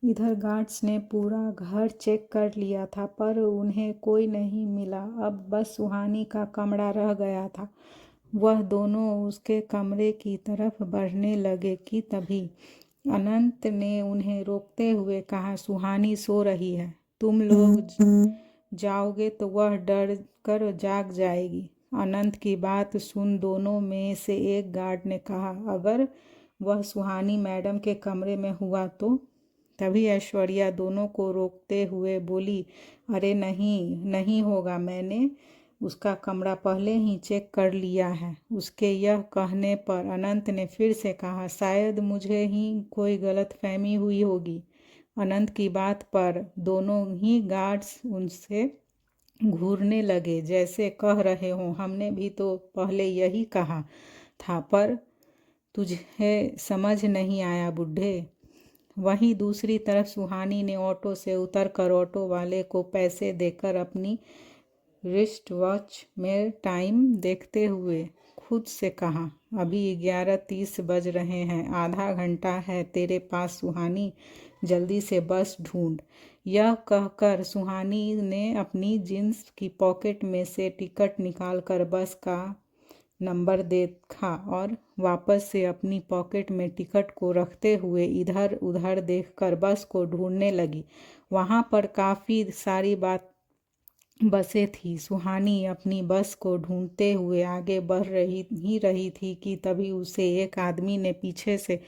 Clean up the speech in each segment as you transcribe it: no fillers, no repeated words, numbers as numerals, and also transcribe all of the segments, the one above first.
इधर गार्ड्स ने पूरा घर चेक कर लिया था पर उन्हें कोई नहीं मिला। अब बस सुहानी का कमरा रह गया था। वह दोनों उसके कमरे की तरफ बढ़ने लगे कि तभी अनंत ने उन्हें रोकते हुए कहा, सुहानी सो रही है, तुम लोग जाओगे तो वह डर कर जाग जाएगी। अनंत की बात सुन दोनों में से एक गार्ड ने कहा, अगर वह सुहानी मैडम के कमरे में हुआ तो? तभी ऐश्वर्या दोनों को रोकते हुए बोली, अरे नहीं नहीं होगा, मैंने उसका कमरा पहले ही चेक कर लिया है। उसके यह कहने पर अनंत ने फिर से कहा, शायद मुझे ही कोई गलतफहमी हुई होगी। अनंत की बात पर दोनों ही गार्ड्स उनसे घूरने लगे, जैसे कह रहे हों, हमने भी तो पहले यही कहा था पर तुझे समझ नहीं आया बुड्ढे। वहीं दूसरी तरफ सुहानी ने ऑटो से उतरकर ऑटो वाले को पैसे देकर अपनी रिस्ट वॉच में टाइम देखते हुए खुद से कहा, अभी 11:30 बज रहे हैं, आधा घंटा है तेरे पास सुहानी, जल्दी से बस ढूंढ। यह कहकर सुहानी ने अपनी जींस की पॉकेट में से टिकट निकालकर बस का नंबर देखा और वापस से अपनी पॉकेट में टिकट को रखते हुए इधर उधर देखकर बस को ढूंढने लगी। वहाँ पर काफ़ी सारी बसें थी। सुहानी अपनी बस को ढूंढते हुए आगे बढ़ रही थी कि तभी उसे एक आदमी ने पीछे से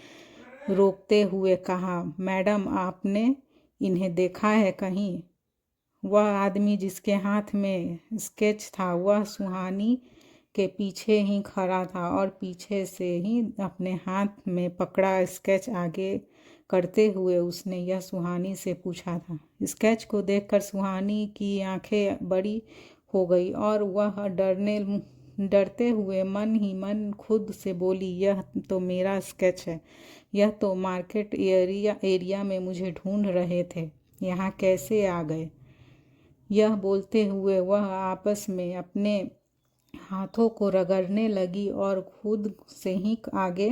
रोकते हुए कहा, मैडम आपने इन्हें देखा है कहीं? वह आदमी जिसके हाथ में स्केच था वह सुहानी के पीछे ही खड़ा था और पीछे से ही अपने हाथ में पकड़ा स्केच आगे करते हुए उसने यह सुहानी से पूछा था। स्केच को देखकर सुहानी की आंखें बड़ी हो गई और वह डरते हुए मन ही मन खुद से बोली, यह तो मेरा स्केच है, यह तो मार्केट एरिया में मुझे ढूंढ रहे थे, यहाँ कैसे आ गए? यह बोलते हुए वह आपस में अपने हाथों को रगड़ने लगी और खुद से ही आगे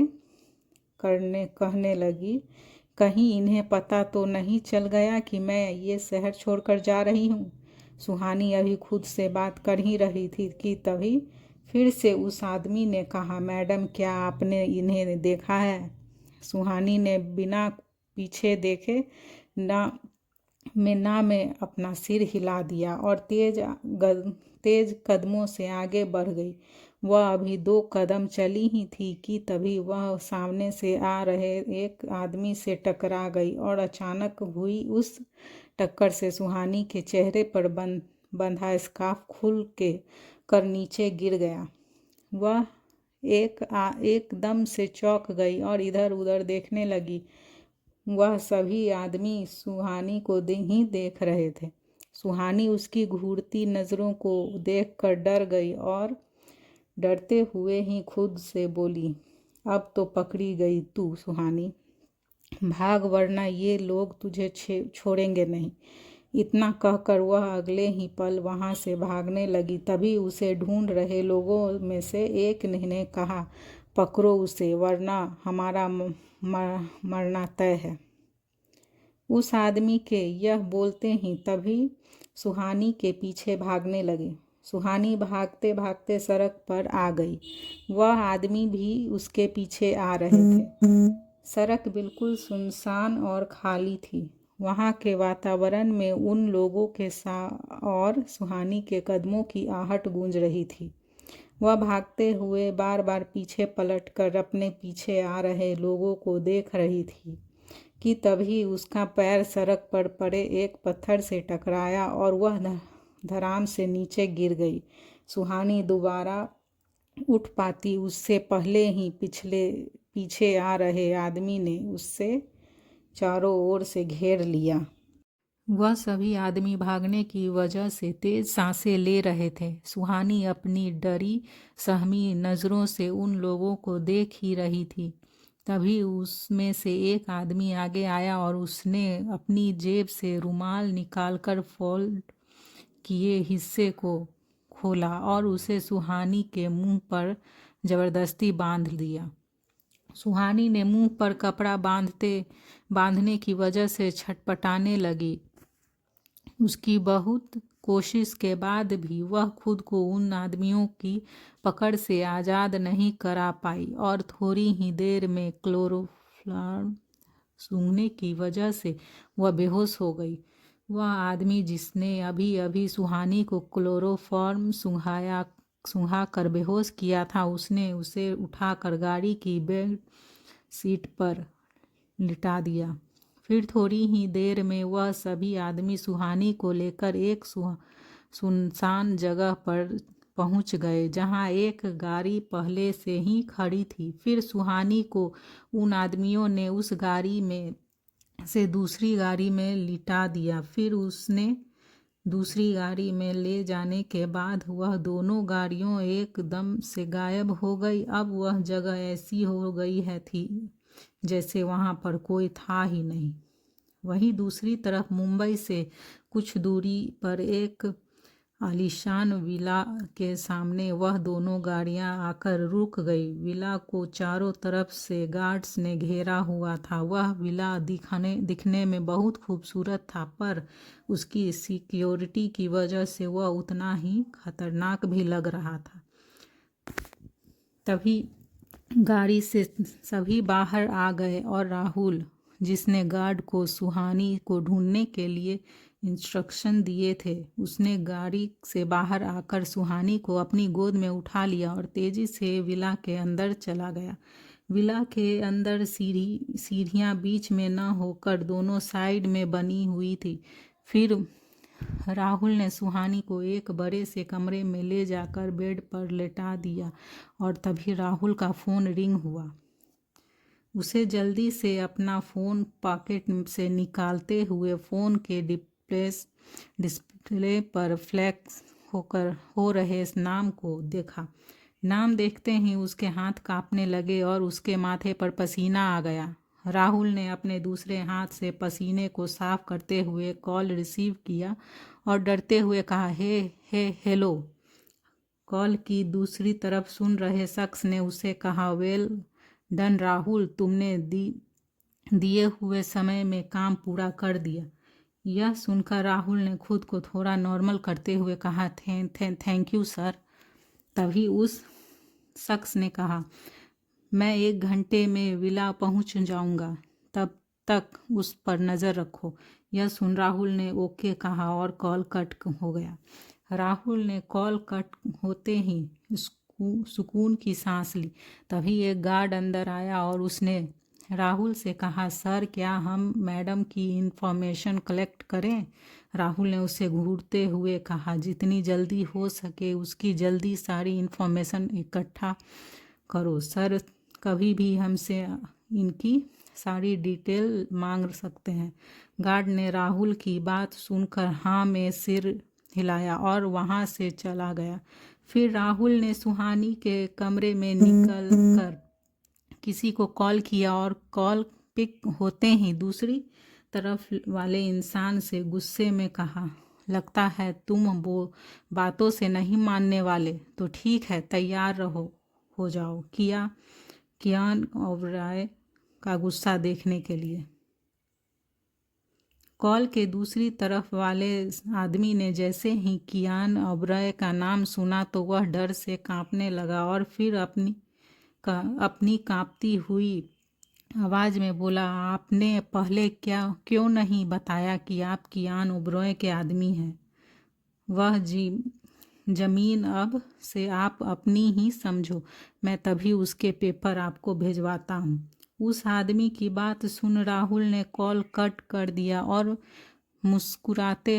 कहने लगी, कहीं इन्हें पता तो नहीं चल गया कि मैं ये शहर छोड़कर जा रही हूँ। सुहानी अभी खुद से बात कर ही रही थी कि तभी फिर से उस आदमी ने कहा, मैडम क्या आपने इन्हें देखा है? सुहानी ने बिना पीछे देखे ना में अपना सिर हिला दिया और तेज कदमों से आगे बढ़ गई। वह अभी 2 कदम चली ही थी कि तभी वह सामने से आ रहे एक आदमी से टकरा गई और अचानक हुई उस टक्कर से सुहानी के चेहरे पर बंधा स्कार्फ खुल के कर नीचे गिर गया। वह एकदम से चौंक गई और इधर उधर देखने लगी। वह सभी आदमी सुहानी को ही देख रहे थे। सुहानी उसकी घूरती नज़रों को देखकर डर गई और डरते हुए ही खुद से बोली, अब तो पकड़ी गई तू सुहानी, भाग वरना ये लोग तुझे छोड़ेंगे नहीं। इतना कहकर वह अगले ही पल वहाँ से भागने लगी। तभी उसे ढूंढ रहे लोगों में से एक ने कहा, पकड़ो उसे वरना हमारा मरना तय है। उस आदमी के यह बोलते ही तभी सुहानी के पीछे भागने लगे। सुहानी भागते भागते सड़क पर आ गई। वह आदमी भी उसके पीछे आ रहे थे। सड़क बिल्कुल सुनसान और खाली थी। वहाँ के वातावरण में उन लोगों के और सुहानी के कदमों की आहट गूंज रही थी। वह भागते हुए बार बार पीछे पलटकर अपने पीछे आ रहे लोगों को देख रही थी कि तभी उसका पैर सड़क पर पड़े एक पत्थर से टकराया और वह धड़ाम से नीचे गिर गई। सुहानी दोबारा उठ पाती उससे पहले ही पीछे आ रहे आदमी ने उससे चारों ओर से घेर लिया। वह सभी आदमी भागने की वजह से तेज सांसें ले रहे थे। सुहानी अपनी डरी सहमी नज़रों से उन लोगों को देख ही रही थी। तभी उसमें से एक आदमी आगे आया और उसने अपनी जेब से रुमाल निकालकर फोल्ड किए हिस्से को खोला और उसे सुहानी के मुंह पर जबरदस्ती बांध दिया। सुहानी ने मुंह पर कपड़ा बांधने की वजह से छटपटाने लगी। उसकी बहुत कोशिश के बाद भी वह खुद को उन आदमियों की पकड़ से आज़ाद नहीं करा पाई और थोड़ी ही देर में क्लोरोफॉर्म सूंघने की वजह से वह बेहोश हो गई। वह आदमी जिसने अभी अभी सुहानी को क्लोरोफॉर्म सूंघा कर बेहोश किया था, उसने उसे उठाकर गाड़ी की बेड सीट पर लिटा दिया। फिर थोड़ी ही देर में वह सभी आदमी सुहानी को लेकर एक सुनसान जगह पर पहुंच गए जहां एक गाड़ी पहले से ही खड़ी थी। फिर सुहानी को उन आदमियों ने उस गाड़ी में से दूसरी गाड़ी में लिटा दिया। फिर उसने दूसरी गाड़ी में ले जाने के बाद वह दोनों गाड़ियों एकदम से गायब हो गई। अब वह जगह ऐसी हो गई थी जैसे वहां पर कोई था ही नहीं। वहीं दूसरी तरफ मुंबई से कुछ दूरी पर एक आलीशान विला के सामने वह दोनों गाड़ियां आकर रुक गई। विला को चारों तरफ से गार्ड्स ने घेरा हुआ था। वह विला दिखने में बहुत खूबसूरत था, पर उसकी सिक्योरिटी की वजह से वह उतना ही खतरनाक भी लग रहा था। तभी गाड़ी से सभी बाहर आ गए और राहुल, जिसने गार्ड को सुहानी को ढूंढने के लिए इंस्ट्रक्शन दिए थे, उसने गाड़ी से बाहर आकर सुहानी को अपनी गोद में उठा लिया और तेजी से विला के अंदर चला गया। विला के अंदर सीढ़ियां बीच में न होकर दोनों साइड में बनी हुई थी। फिर राहुल ने सुहानी को एक बड़े से कमरे में ले जाकर बेड पर लेटा दिया और तभी राहुल का फ़ोन रिंग हुआ। उसे जल्दी से अपना फ़ोन पॉकेट से निकालते हुए फ़ोन के डिस्प्ले पर फ्लैश हो रहे नाम को देखा। नाम देखते ही उसके हाथ कांपने लगे और उसके माथे पर पसीना आ गया। राहुल ने अपने दूसरे हाथ से पसीने को साफ करते हुए कॉल रिसीव किया और डरते हुए कहा, हेलो। कॉल की दूसरी तरफ सुन रहे शख्स ने उसे कहा, वेल डन राहुल, तुमने दिए हुए समय में काम पूरा कर दिया। यह सुनकर राहुल ने खुद को थोड़ा नॉर्मल करते हुए कहा, थैंक यू सर। तभी उस शख्स ने कहा, मैं 1 घंटे में विला पहुंच जाऊंगा, तब तक उस पर नज़र रखो। यह सुन राहुल ने ओके कहा और कॉल कट हो गया। राहुल ने कॉल कट होते ही सुकून की सांस ली। तभी एक गार्ड अंदर आया और उसने राहुल से कहा, सर क्या हम मैडम की इंफॉर्मेशन कलेक्ट करें? राहुल ने उसे घूरते हुए कहा, जितनी जल्दी हो सके उसकी जल्दी सारी इंफॉर्मेशन इकट्ठा करो सर, कभी भी हमसे इनकी सारी डिटेल मांग सकते हैं। गार्ड ने राहुल की बात सुनकर हाँ में सिर हिलाया और वहाँ से चला गया। फिर राहुल ने सुहानी के कमरे में निकल कर किसी को कॉल किया और कॉल पिक होते ही दूसरी तरफ वाले इंसान से गुस्से में कहा, लगता है तुम वो बातों से नहीं मानने वाले, तो ठीक है, तैयार हो जाओ कियान ओबराय का गुस्सा देखने के लिए। कॉल के दूसरी तरफ वाले आदमी ने जैसे ही कियान ओबराय का नाम सुना तो वह डर से कांपने लगा और फिर अपनी कांपती हुई आवाज़ में बोला, आपने पहले क्यों नहीं बताया कि आप कियान ओबराय के आदमी हैं? वह ज़मीन अब से आप अपनी ही समझो, मैं तभी उसके पेपर आपको भिजवाता हूँ। उस आदमी की बात सुन राहुल ने कॉल कट कर दिया और मुस्कुराते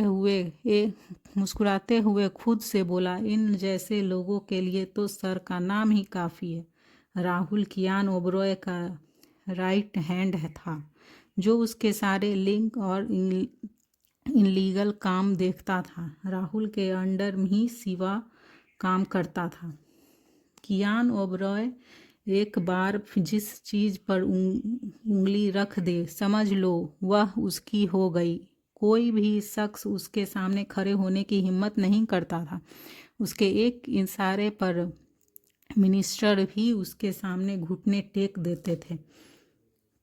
हुए खुद से बोला, इन जैसे लोगों के लिए तो सर का नाम ही काफ़ी है। राहुल कियान ओबराय का राइट हैंड था, जो उसके सारे लिंक और इनलीगल काम देखता था। राहुल के अंडर ही सिवा काम करता था। कियान ओबराय एक बार जिस चीज़ पर उंगली रख दे, समझ लो वह उसकी हो गई। कोई भी शख्स उसके सामने खड़े होने की हिम्मत नहीं करता था। उसके एक इशारे पर मिनिस्टर भी उसके सामने घुटने टेक देते थे।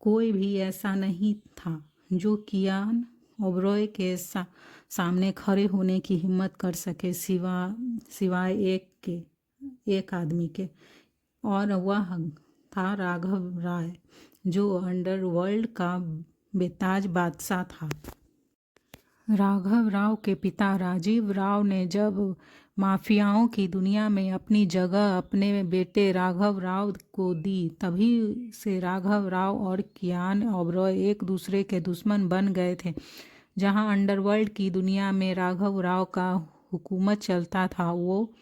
कोई भी ऐसा नहीं था जो कियान ओबरॉय के सामने खड़े होने की हिम्मत कर सके, सिवाय एक आदमी के, और वह था राघव राय, जो अंडरवर्ल्ड का बेताज बादशाह था। राघव राव के पिता राजीव राव ने जब माफियाओं की दुनिया में अपनी जगह अपने बेटे राघव राव को दी, तभी से राघव राव और कियान ओबरॉय एक दूसरे के दुश्मन बन गए थे। जहां अंडरवर्ल्ड की दुनिया में राघव राव का हुकूमत चलता था, वो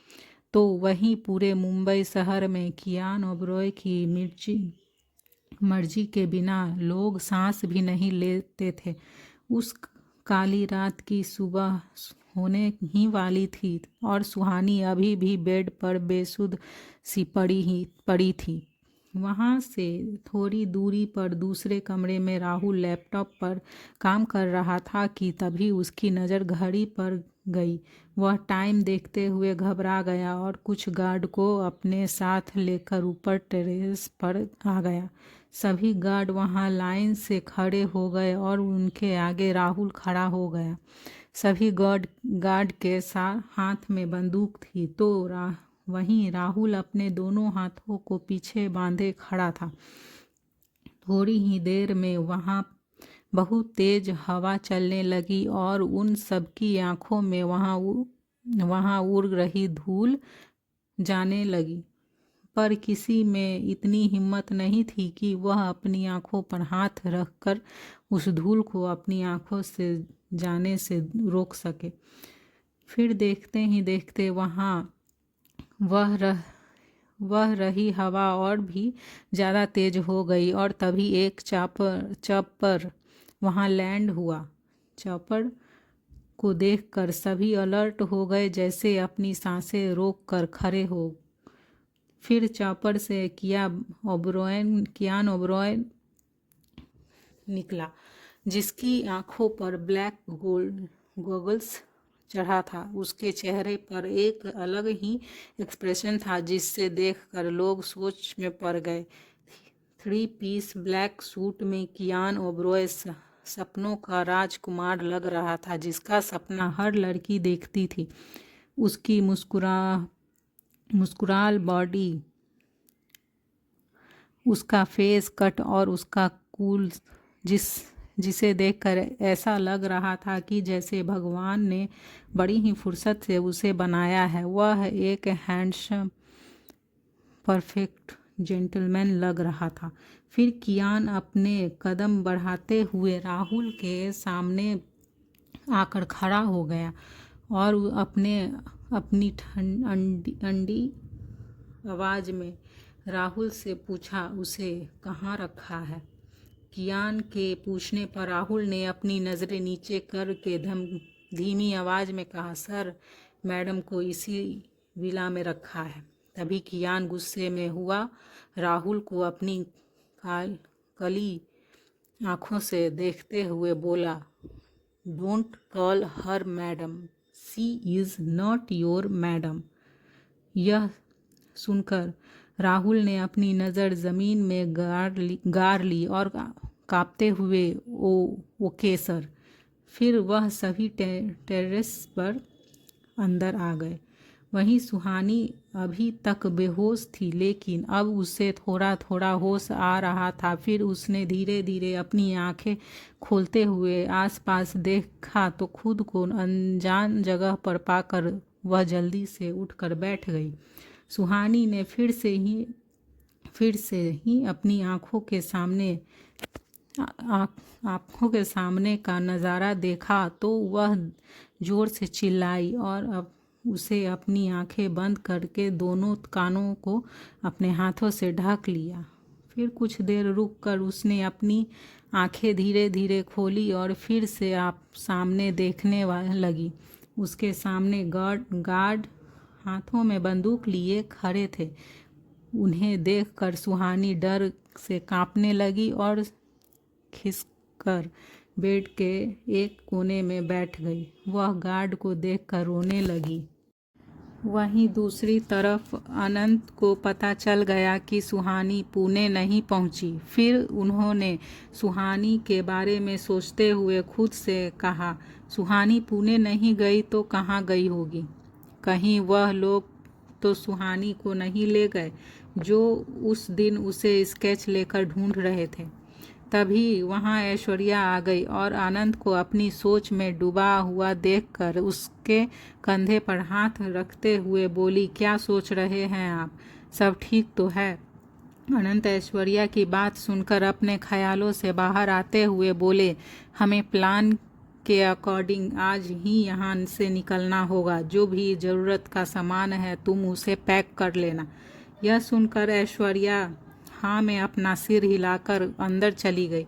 तो वहीं पूरे मुंबई शहर में कियान ओबरॉय की मर्जी के बिना लोग सांस भी नहीं लेते थे। उस काली रात की सुबह होने ही वाली थी और सुहानी अभी भी बेड पर बेसुध सी पड़ी थी। वहाँ से थोड़ी दूरी पर दूसरे कमरे में राहुल लैपटॉप पर काम कर रहा था कि तभी उसकी नज़र घड़ी पर गई। वह टाइम देखते हुए घबरा गया और कुछ गार्ड को अपने साथ लेकर ऊपर टेरेस पर आ गया। सभी गार्ड वहां लाइन से खड़े हो गए और उनके आगे राहुल खड़ा हो गया। सभी गार्ड के हाथ में बंदूक थी, तो वहीं राहुल अपने दोनों हाथों को पीछे बांधे खड़ा था। थोड़ी ही देर में वहां बहुत तेज हवा चलने लगी और उन सबकी आंखों में वहां उड़ रही धूल जाने लगी, पर किसी में इतनी हिम्मत नहीं थी कि वह अपनी आंखों पर हाथ रखकर उस धूल को अपनी आंखों से जाने से रोक सके। फिर देखते ही देखते वहां वह रही हवा और भी ज़्यादा तेज हो गई और तभी एक चॉपर वहां लैंड हुआ। चॉपर को देखकर सभी अलर्ट हो गए, जैसे अपनी सांसें रोक कर खड़े हो। फिर चॉपर से कियान ओबरॉय निकला, जिसकी आंखों पर ब्लैक गॉगल्स चढ़ा था। उसके चेहरे पर एक अलग ही एक्सप्रेशन था, जिससे देखकर लोग सोच में पड़ गए। 3 पीस ब्लैक सूट में कियान ओबरॉय सपनों का राजकुमार लग रहा था, जिसका सपना हर लड़की देखती थी। उसकी मुस्कुराल बॉडी, उसका फेस कट और उसका कूल जिसे देखकर ऐसा लग रहा था कि जैसे भगवान ने बड़ी ही फुर्सत से उसे बनाया है। वह एक हैंडसम परफेक्ट जेंटलमैन लग रहा था। फिर कियान अपने कदम बढ़ाते हुए राहुल के सामने आकर खड़ा हो गया और अपनी ठंडी आवाज में राहुल से पूछा, उसे कहाँ रखा है? कियान के पूछने पर राहुल ने अपनी नज़रें नीचे करके धीमी आवाज में कहा, सर, मैडम को इसी विला में रखा है। तभी कियान गुस्से में हुआ राहुल को अपनी काली आंखों से देखते हुए बोला, don't call her madam, she is not your madam. यह सुनकर राहुल ने अपनी नज़र ज़मीन में गाड़ ली और कांपते हुए ओके सर। फिर वह सभी टेरेस पर अंदर आ गए। वहीं सुहानी अभी तक बेहोश थी, लेकिन अब उसे थोड़ा थोड़ा होश आ रहा था। फिर उसने धीरे धीरे अपनी आंखें खोलते हुए आसपास देखा तो खुद को अनजान जगह पर पाकर वह जल्दी से उठकर बैठ गई। सुहानी ने फिर से ही अपनी आंखों के सामने का नज़ारा देखा तो वह जोर से चिल्लाई और अब उसे अपनी आंखें बंद करके दोनों कानों को अपने हाथों से ढक लिया। फिर कुछ देर रुककर उसने अपनी आंखें धीरे धीरे खोली और फिर से सामने देखने लगी। उसके सामने गार्ड हाथों में बंदूक लिए खड़े थे। उन्हें देखकर सुहानी डर से कांपने लगी और खिसकर बेड के एक कोने में बैठ गई। वह गार्ड को देखकर रोने लगी। वहीं दूसरी तरफ अनंत को पता चल गया कि सुहानी पुणे नहीं पहुंची। फिर उन्होंने सुहानी के बारे में सोचते हुए खुद से कहा, सुहानी पुणे नहीं गई तो कहाँ गई होगी? कहीं वह लोग तो सुहानी को नहीं ले गए जो उस दिन उसे स्केच लेकर ढूंढ रहे थे। तभी वहां ऐश्वर्या आ गई और आनंद को अपनी सोच में डूबा हुआ देखकर उसके कंधे पर हाथ रखते हुए बोली, क्या सोच रहे हैं आप? सब ठीक तो है? अनंत ऐश्वर्या की बात सुनकर अपने ख्यालों से बाहर आते हुए बोले, हमें प्लान के अकॉर्डिंग आज ही यहाँ से निकलना होगा। जो भी ज़रूरत का सामान है तुम उसे पैक कर लेना। यह सुनकर ऐश्वर्या हाँ में अपना सिर हिलाकर अंदर चली गई।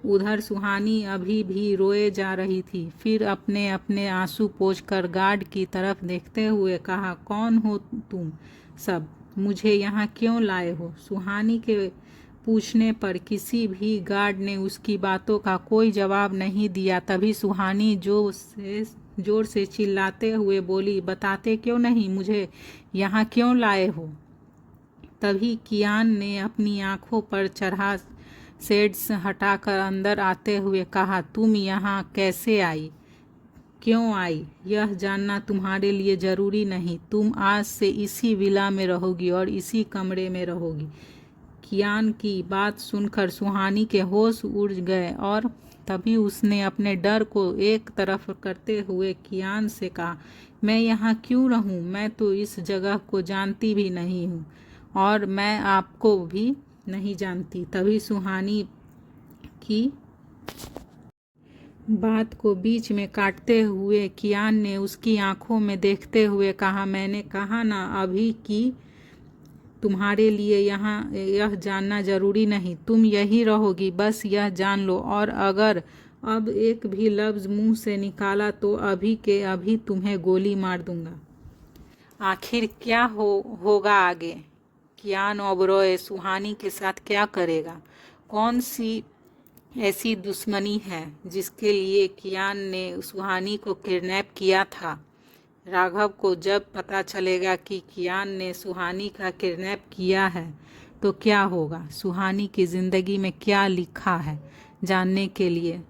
उधर सुहानी अभी भी रोए जा रही थी। फिर अपने अपने आंसू पोंछकर गार्ड की तरफ देखते हुए कहा, कौन हो तुम सब? मुझे यहाँ क्यों लाए हो? सुहानी के पूछने पर किसी भी गार्ड ने उसकी बातों का कोई जवाब नहीं दिया। तभी सुहानी जोर से चिल्लाते हुए बोली, बताते क्यों नहीं मुझे यहाँ क्यों लाए हो? तभी कियान ने अपनी आंखों पर चढ़ा शेड्स हटाकर अंदर आते हुए कहा, तुम यहाँ कैसे आई? क्यों आई? यह जानना तुम्हारे लिए ज़रूरी नहीं। तुम आज से इसी विला में रहोगी और इसी कमरे में रहोगी। कियान की बात सुनकर सुहानी के होश उड़ गए और तभी उसने अपने डर को एक तरफ करते हुए कियान से कहा, मैं यहाँ क्यों रहूँ? मैं तो इस जगह को जानती भी नहीं हूँ और मैं आपको भी नहीं जानती। तभी सुहानी की बात को बीच में काटते हुए कियान ने उसकी आंखों में देखते हुए कहा, मैंने कहा ना अभी कि तुम्हारे लिए यहाँ यह जानना ज़रूरी नहीं। तुम यही रहोगी, बस यह जान लो। और अगर अब एक भी लफ्ज़ मुंह से निकाला तो अभी के अभी तुम्हें गोली मार दूंगा। आखिर क्या होगा आगे? कियान ओबरॉय सुहानी के साथ क्या करेगा? कौन सी ऐसी दुश्मनी है जिसके लिए कियान ने सुहानी को किडनैप किया था? राघव को जब पता चलेगा कि कियान ने सुहानी का किडनैप किया है तो क्या होगा? सुहानी की ज़िंदगी में क्या लिखा है? जानने के लिए